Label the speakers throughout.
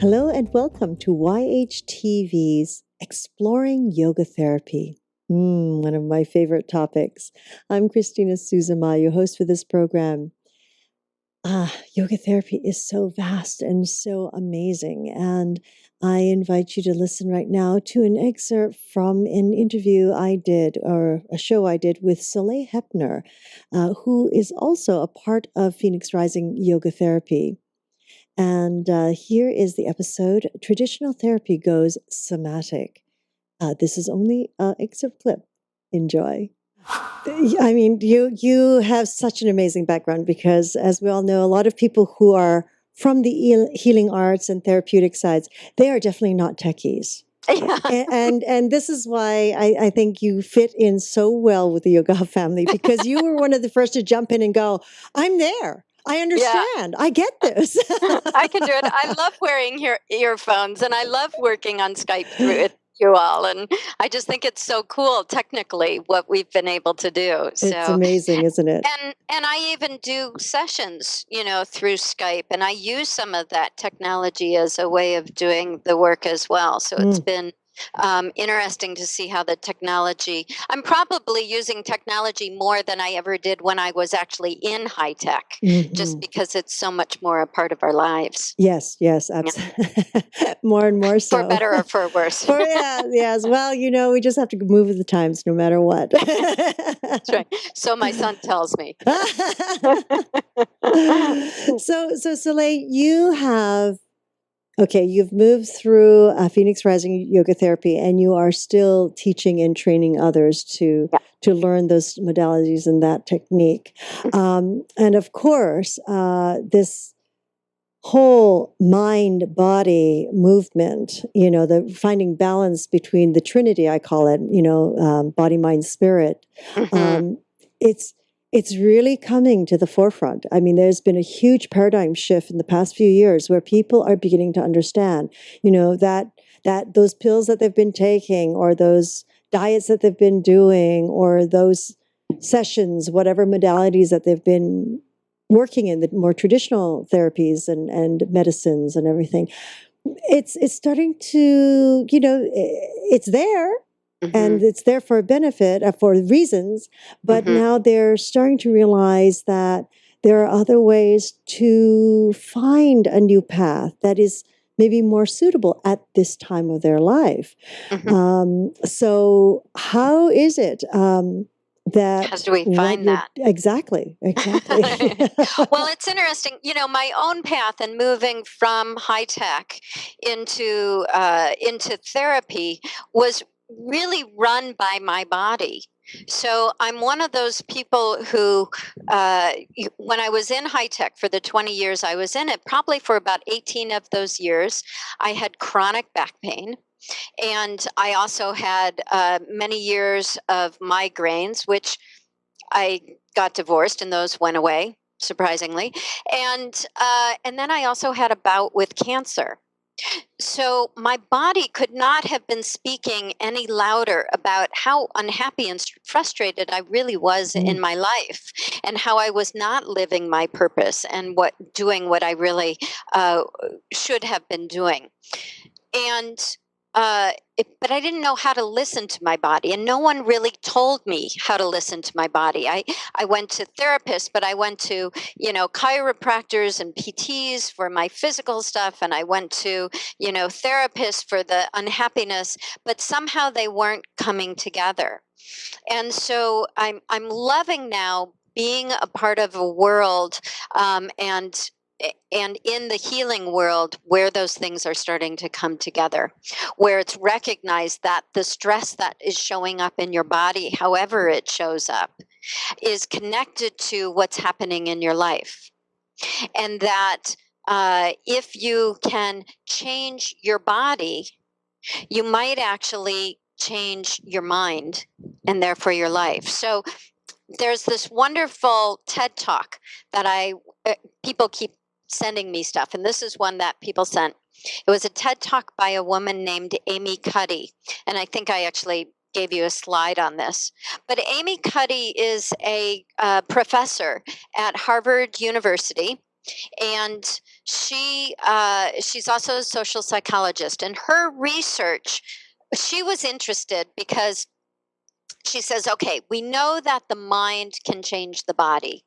Speaker 1: Hello and welcome to YHTV's Exploring Yoga Therapy. One of my favorite topics. I'm Christina Suzama, your host for this program. Yoga therapy is so vast and so amazing. And I invite you to listen right now to an excerpt from an interview I did, or a show I did with Soleil Hepner, who is also a part of Phoenix Rising Yoga Therapy. And here is the episode, Traditional Therapy Goes Somatic. This is only an excerpt clip. Enjoy. I mean, you have such an amazing background because, as we all know, a lot of people who are from the healing arts and therapeutic sides, they are definitely not techies.
Speaker 2: Yeah.
Speaker 1: And this is why I think you fit in so well with the Yoga family, because you were one of the first to jump in and go, I'm there. I understand. I get this.
Speaker 2: I can do it. I love wearing earphones, and I love working on Skype with you all. And I just think it's so cool, technically, what we've been able to do.
Speaker 1: It's amazing, isn't it?
Speaker 2: And I even do sessions, through Skype, and I use some of that technology as a way of doing the work as well. So it's been interesting to see how the technology, I'm probably using technology more than I ever did when I was actually in high tech, just because it's so much more a part of our lives.
Speaker 1: Yes, absolutely. Yeah. More and more so.
Speaker 2: For better or for worse.
Speaker 1: Yes. Well, we just have to move with the times no matter what.
Speaker 2: That's right. So my son tells me.
Speaker 1: So Soleil, you've moved through Phoenix Rising Yoga Therapy, and you are still teaching and training others to learn those modalities and that technique. And of course, this whole mind-body movement, the finding balance between the Trinity, I call it, body, mind, spirit. It's really coming to the forefront. I mean, there's been a huge paradigm shift in the past few years where people are beginning to understand, that those pills that they've been taking, or those diets that they've been doing, or those sessions, whatever modalities that they've been working in, the more traditional therapies and medicines and everything, it's starting to, it's there. And it's there for a benefit, for reasons, but now they're starting to realize that there are other ways to find a new path that is maybe more suitable at this time of their life. So how is it that...
Speaker 2: How do we find that?
Speaker 1: Exactly.
Speaker 2: Well, it's interesting. My own path and moving from high tech into therapy was really run by my body. So I'm one of those people who, when I was in high tech for the 20 years I was in it, probably for about 18 of those years, I had chronic back pain. And I also had many years of migraines, which I got divorced, and those went away, surprisingly. And then I also had a bout with cancer. So my body could not have been speaking any louder about how unhappy and frustrated I really was in my life, and how I was not living my purpose and doing what I really should have been doing. And but I didn't know how to listen to my body, and no one really told me how to listen to my body. I went to therapists, but I went to, chiropractors and PTs for my physical stuff, and I went to, therapists for the unhappiness, but somehow they weren't coming together. And so I'm loving now being a part of a world, and in the healing world where those things are starting to come together, where it's recognized that the stress that is showing up in your body, however it shows up, is connected to what's happening in your life. And that if you can change your body, you might actually change your mind and therefore your life. So there's this wonderful TED Talk that people keep sending me stuff, and this is one that people sent. It was a TED Talk by a woman named Amy Cuddy, and I think I actually gave you a slide on this. But Amy Cuddy is a professor at Harvard University, And she's also a social psychologist. And her research, she was interested because she says, okay, we know that the mind can change the body.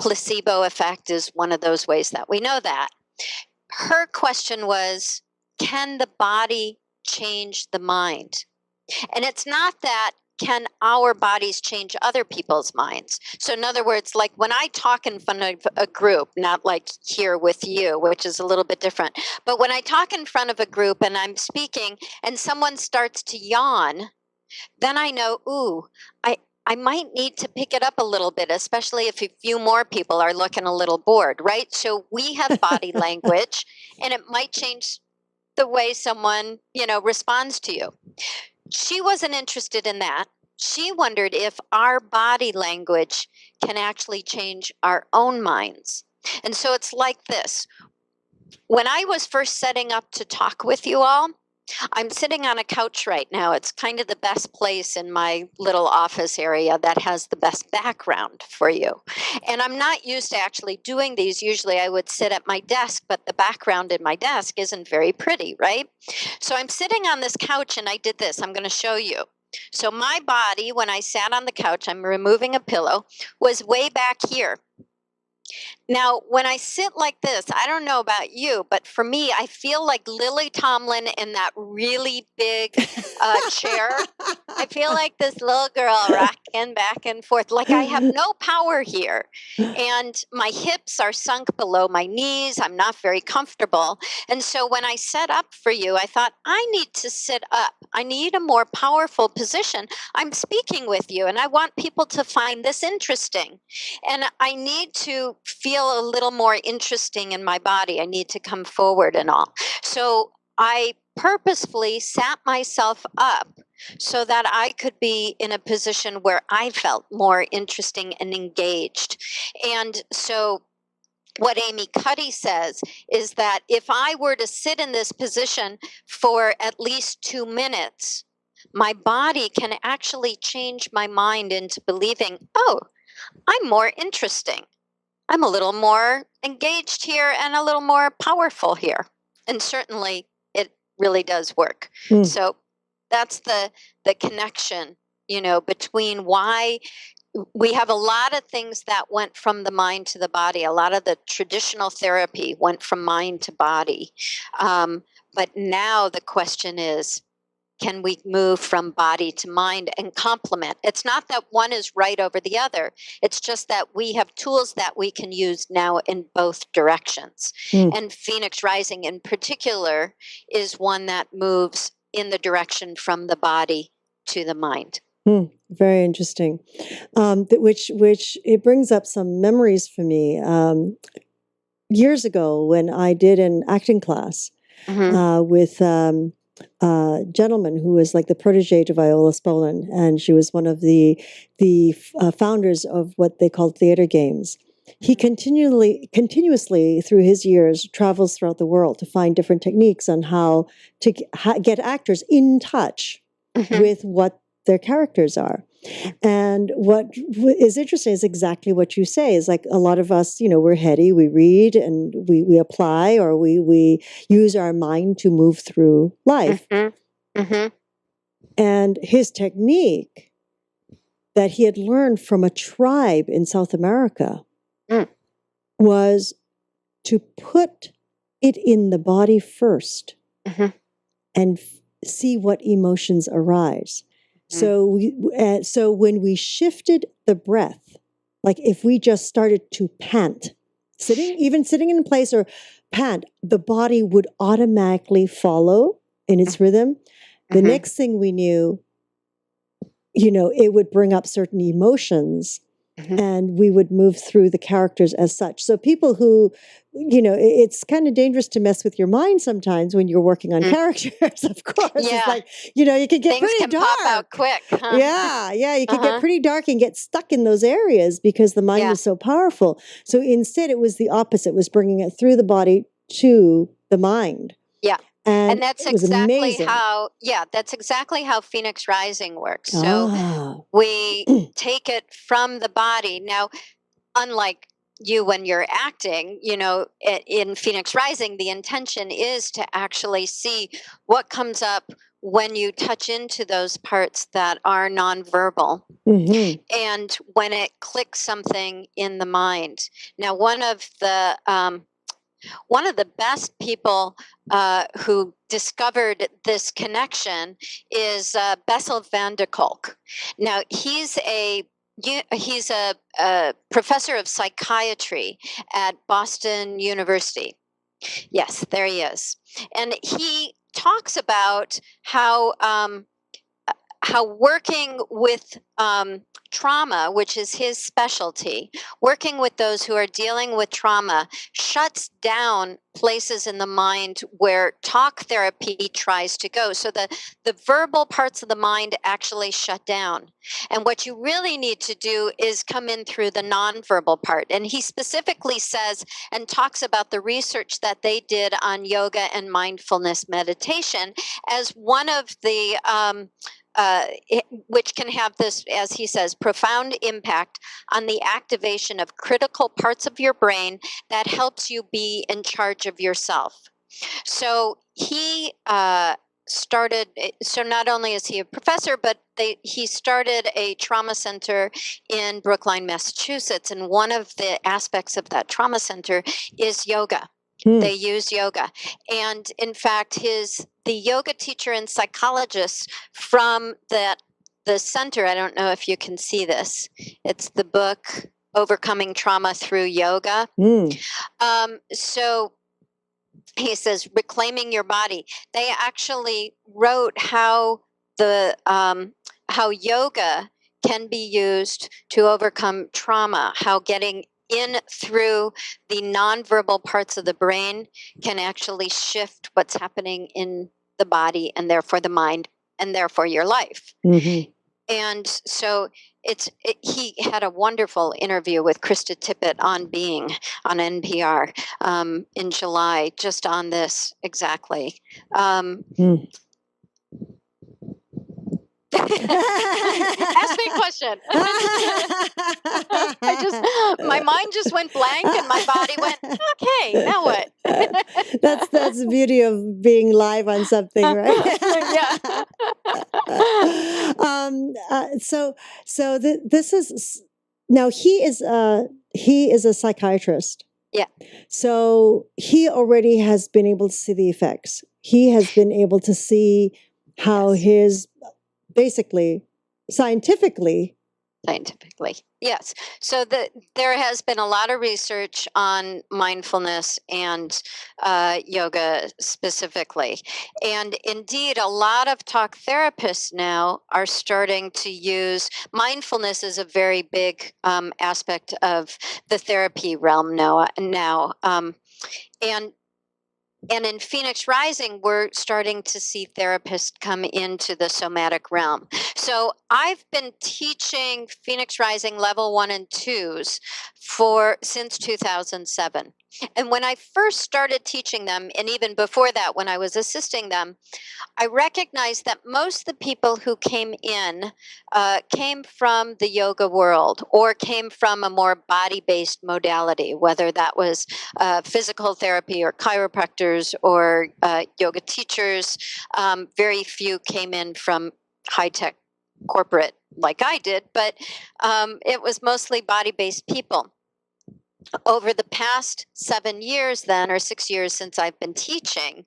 Speaker 2: Placebo effect is one of those ways that we know that. Her question was, can the body change the mind? And it's not that can our bodies change other people's minds. So in other words, like when I talk in front of a group, not like here with you, which is a little bit different, but when I talk in front of a group and I'm speaking and someone starts to yawn, then I know, ooh, I might need to pick it up a little bit, especially if a few more people are looking a little bored, right? So we have body language, and it might change the way someone, responds to you. She wasn't interested in that. She wondered if our body language can actually change our own minds. And so it's like this. When I was first setting up to talk with you all, I'm sitting on a couch right now. It's kind of the best place in my little office area that has the best background for you. And I'm not used to actually doing these. Usually I would sit at my desk, but the background in my desk isn't very pretty, right? So I'm sitting on this couch and I did this. I'm going to show you. So my body, when I sat on the couch, I'm removing a pillow, was way back here. Now, when I sit like this, I don't know about you, but for me, I feel like Lily Tomlin in that really big chair. I feel like this little girl rocking back and forth, like I have no power here. And my hips are sunk below my knees. I'm not very comfortable. And so when I set up for you, I thought, I need to sit up. I need a more powerful position. I'm speaking with you, and I want people to find this interesting. And I need to feel a little more interesting in my body. I need to come forward and all. So I purposefully sat myself up so that I could be in a position where I felt more interesting and engaged. And so what Amy Cuddy says is that if I were to sit in this position for at least 2 minutes, my body can actually change my mind into believing, oh, I'm more interesting. I'm a little more engaged here and a little more powerful here. And certainly it really does work. So that's the connection, between why we have a lot of things that went from the mind to the body. A lot of the traditional therapy went from mind to body. But now the question is, can we move from body to mind and complement? It's not that one is right over the other. It's just that we have tools that we can use now in both directions. And Phoenix Rising in particular is one that moves in the direction from the body to the mind.
Speaker 1: Very interesting. Which it brings up some memories for me. Years ago, when I did an acting class with a gentleman who was like the protege to Viola Spolin, and she was one of the founders of what they called theater games. He continuously through his years travels throughout the world to find different techniques on how to get actors in touch with what their characters are. And what is interesting is exactly what you say, is like a lot of us, we're heady, we read and we apply, or we use our mind to move through life. And his technique that he had learned from a tribe in South America was to put it in the body first and see what emotions arise. So so when we shifted the breath, like if we just started to pant, sitting in place or pant, the body would automatically follow in its rhythm. The next thing we knew, it would bring up certain emotions and we would move through the characters as such. So people who, it's kind of dangerous to mess with your mind sometimes when you're working on characters, of course.
Speaker 2: Yeah.
Speaker 1: It's like, you could get
Speaker 2: Things
Speaker 1: pretty
Speaker 2: can
Speaker 1: dark.
Speaker 2: pop out quick. Huh?
Speaker 1: Yeah, you could get pretty dark and get stuck in those areas because the mind is so powerful. So instead, it was the opposite. It was bringing it through the body to the mind.
Speaker 2: Yeah. And that's exactly
Speaker 1: that's
Speaker 2: exactly how Phoenix Rising works. So we take it from the body. Now, unlike, you when you're acting, in Phoenix Rising, the intention is to actually see what comes up when you touch into those parts that are nonverbal.
Speaker 1: Mm-hmm.
Speaker 2: And when it clicks something in the mind. Now, one of the best people who discovered this connection is Bessel van der Kolk. Now, he's a professor of psychiatry at Boston University. Yes, there he is, and he talks about how working with trauma, which is his specialty, working with those who are dealing with trauma, shuts down places in the mind where talk therapy tries to go. So the verbal parts of the mind actually shut down. And what you really need to do is come in through the nonverbal part. And he specifically says and talks about the research that they did on yoga and mindfulness meditation as one of the which can have this, as he says, profound impact on the activation of critical parts of your brain that helps you be in charge of yourself. So he started, so not only is he a professor, but he started a trauma center in Brookline, Massachusetts. And one of the aspects of that trauma center is yoga. They use yoga. And in fact, the yoga teacher and psychologist from the center, I don't know if you can see this, it's the book Overcoming Trauma Through Yoga. So he says, reclaiming your body. They actually wrote how yoga can be used to overcome trauma, how getting in through the nonverbal parts of the brain can actually shift what's happening in the body and therefore the mind and therefore your life. Mm-hmm. And so he had a wonderful interview with Krista Tippett on Being on NPR in July, just on this exactly. Ask me a question. My mind just went blank and my body went, okay, now what?
Speaker 1: That's the beauty of being live on something, right?
Speaker 2: Yeah.
Speaker 1: This is now he is a psychiatrist.
Speaker 2: Yeah.
Speaker 1: So he already has been able to see the effects. He has been able to see how his basically scientifically,
Speaker 2: yes. So there has been a lot of research on mindfulness and yoga specifically. And indeed, a lot of talk therapists now are starting to use mindfulness as a very big aspect of the therapy realm now. And in Phoenix Rising, we're starting to see therapists come into the somatic realm. So I've been teaching Phoenix Rising level 1 and 2s since 2007. And when I first started teaching them, and even before that, when I was assisting them, I recognized that most of the people who came in came from the yoga world or came from a more body-based modality, whether that was physical therapy or chiropractors or yoga teachers. Very few came in from high-tech corporate like I did, but it was mostly body-based people. Over the past 7 years then, or 6 years since I've been teaching,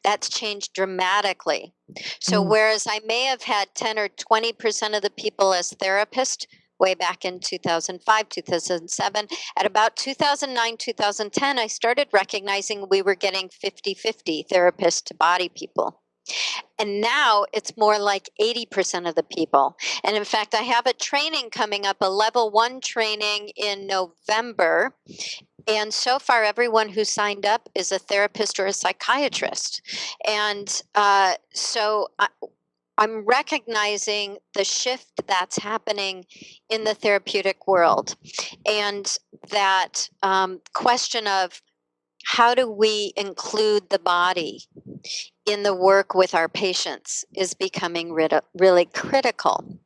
Speaker 2: that's changed dramatically. So whereas I may have had 10 or 20% of the people as therapists way back in 2005, 2007, at about 2009, 2010, I started recognizing we were getting 50-50 therapists to body people. And now it's more like 80% of the people. And in fact, I have a training coming up, a level 1 training in November. And so far, everyone who signed up is a therapist or a psychiatrist. And so I'm recognizing the shift that's happening in the therapeutic world. And that question of how do we include the body in the work with our patients is becoming really critical.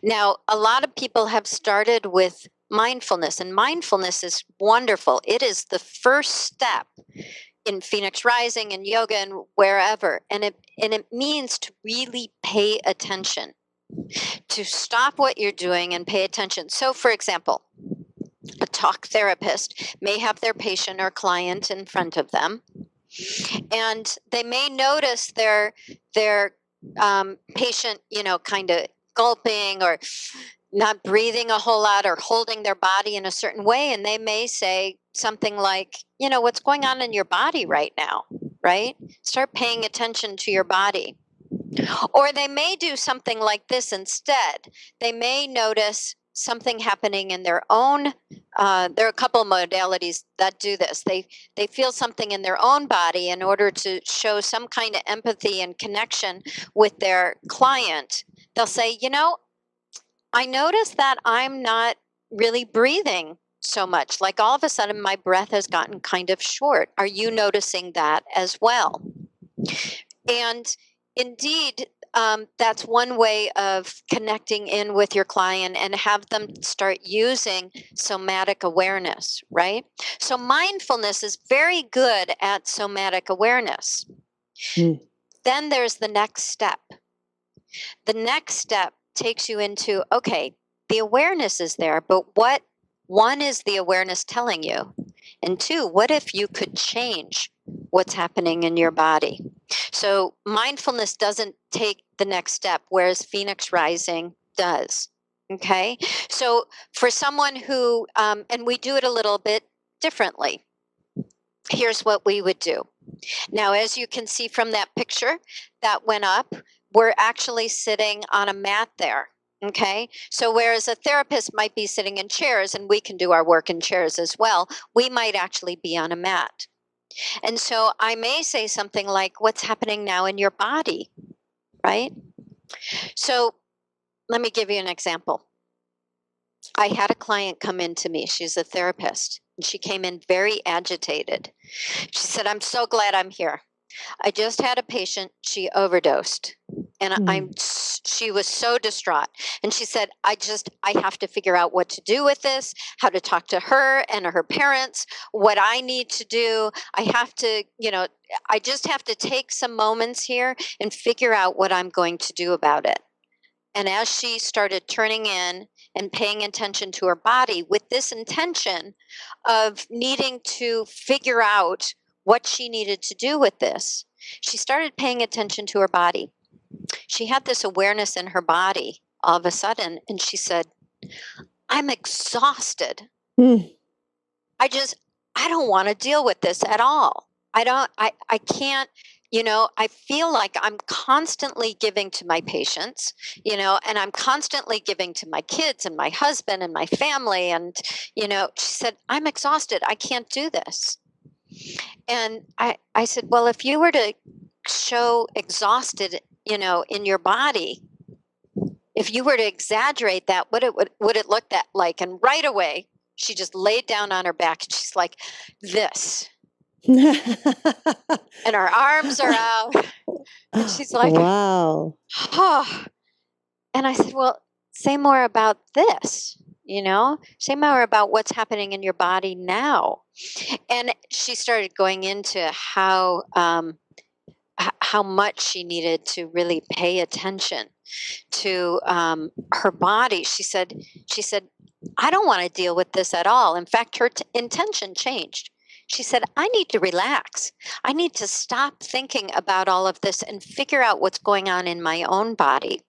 Speaker 2: Now, a lot of people have started with mindfulness. And mindfulness is wonderful. It is the first step in Phoenix Rising and yoga and wherever. And it means to really pay attention, to stop what you're doing and pay attention. So, for example, a talk therapist may have their patient or client in front of them, and they may notice their patient, kind of gulping or not breathing a whole lot or holding their body in a certain way, and they may say something like, what's going on in your body right now, right? Start paying attention to your body. Or they may do something like this instead. They may notice something happening in their own. There are a couple of modalities that do this. They feel something in their own body in order to show some kind of empathy and connection with their client. They'll say, I notice that I'm not really breathing so much. Like all of a sudden, my breath has gotten kind of short. Are you noticing that as well? And indeed, that's one way of connecting in with your client and have them start using somatic awareness, right? So mindfulness is very good at somatic awareness. Then there's the next step. The next step takes you into, okay, the awareness is there, but what one is the awareness telling you? And two, what if you could change what's happening in your body? So mindfulness doesn't take the next step, whereas Phoenix Rising does. Okay. So for someone who, and we do it a little bit differently, here's what we would do. Now, as you can see from that picture that went up, we're actually sitting on a mat there. Okay. So whereas a therapist might be sitting in chairs and we can do our work in chairs as well, we might actually be on a mat. And so I may say something like, what's happening now in your body? Right? So let me give you an example. I had a client come in to me. She's a therapist. And she came in very agitated. She said, I'm so glad I'm here. I just had a patient, she overdosed. And she was so distraught. And she said, I have to figure out what to do with this, how to talk to her and her parents, what I need to do. I have to, I just have to take some moments here and figure out what I'm going to do about it. And as she started turning in and paying attention to her body with this intention of needing to figure out what she needed to do with this, she started paying attention to her body. She had this awareness in her body all of a sudden, and she said, I'm exhausted. I don't want to deal with this at all. I can't, I feel like I'm constantly giving to my patients, and I'm constantly giving to my kids and my husband and my family. And, she said, I'm exhausted. I can't do this. And I said, well, if you were to show exhausted, in your body, if you were to exaggerate that, what would it look that like? And right away, she just laid down on her back. And she's like, this. And her arms are out. And she's like,
Speaker 1: wow.
Speaker 2: Oh. And I said, well, say more about this, say more about what's happening in your body now. And she started going into how much she needed to really pay attention to her body. She said, I don't want to deal with this at all. In fact, her intention changed. She said, I need to relax. I need to stop thinking about all of this and figure out what's going on in my own body.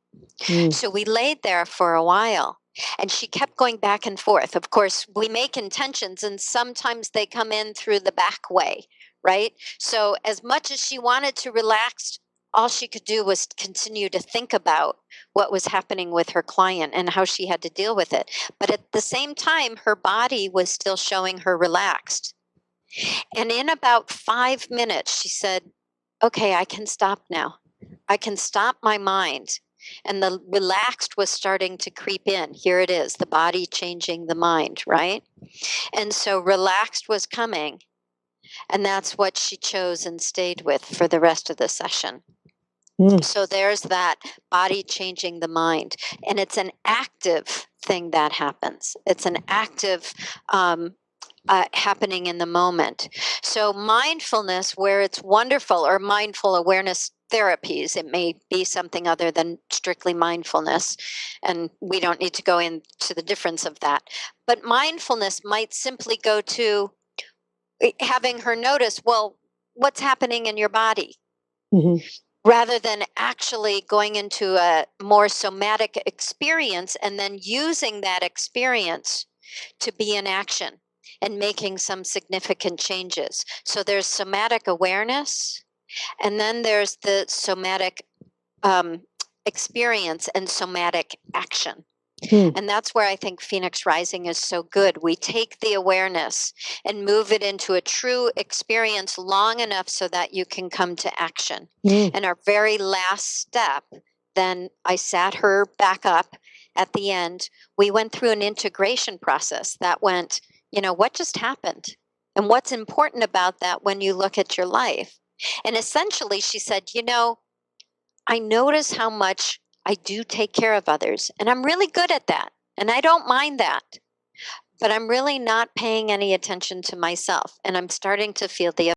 Speaker 2: So we laid there for a while. And she kept going back and forth. Of course, we make intentions, and sometimes they come in through the back way, right? So as much as she wanted to relax, all she could do was continue to think about what was happening with her client and how she had to deal with it. But at the same time, her body was still showing her relaxed. And in about 5 minutes, she said, okay, I can stop now. I can stop my mind. And the relaxed was starting to creep in. Here it is, the body changing the mind, right? And so relaxed was coming. And that's what she chose and stayed with for the rest of the session. So there's that body changing the mind. And it's an active thing that happens. It's an active happening in the moment. So, mindfulness, where it's wonderful, or mindful awareness therapies, it may be something other than strictly mindfulness. And we don't need to go into the difference of that. But mindfulness might simply go to having her notice, well, what's happening in your body?
Speaker 1: Mhm.
Speaker 2: Rather than actually going into a more somatic experience and then using that experience to be in action and making some significant changes. So there's somatic awareness, and then there's the somatic um, experience and somatic action.
Speaker 1: Hmm.
Speaker 2: And that's where I think Phoenix Rising is so good. We take the awareness and move it into a true experience long enough so that you can come to action.
Speaker 1: Mm.
Speaker 2: And our very last step, then I sat her back up at the end. We went through an integration process that went, what just happened? And what's important about that when you look at your life? And essentially, she said, I notice how much I do take care of others, and I'm really good at that. And I don't mind that. But I'm really not paying any attention to myself. And I'm starting to feel the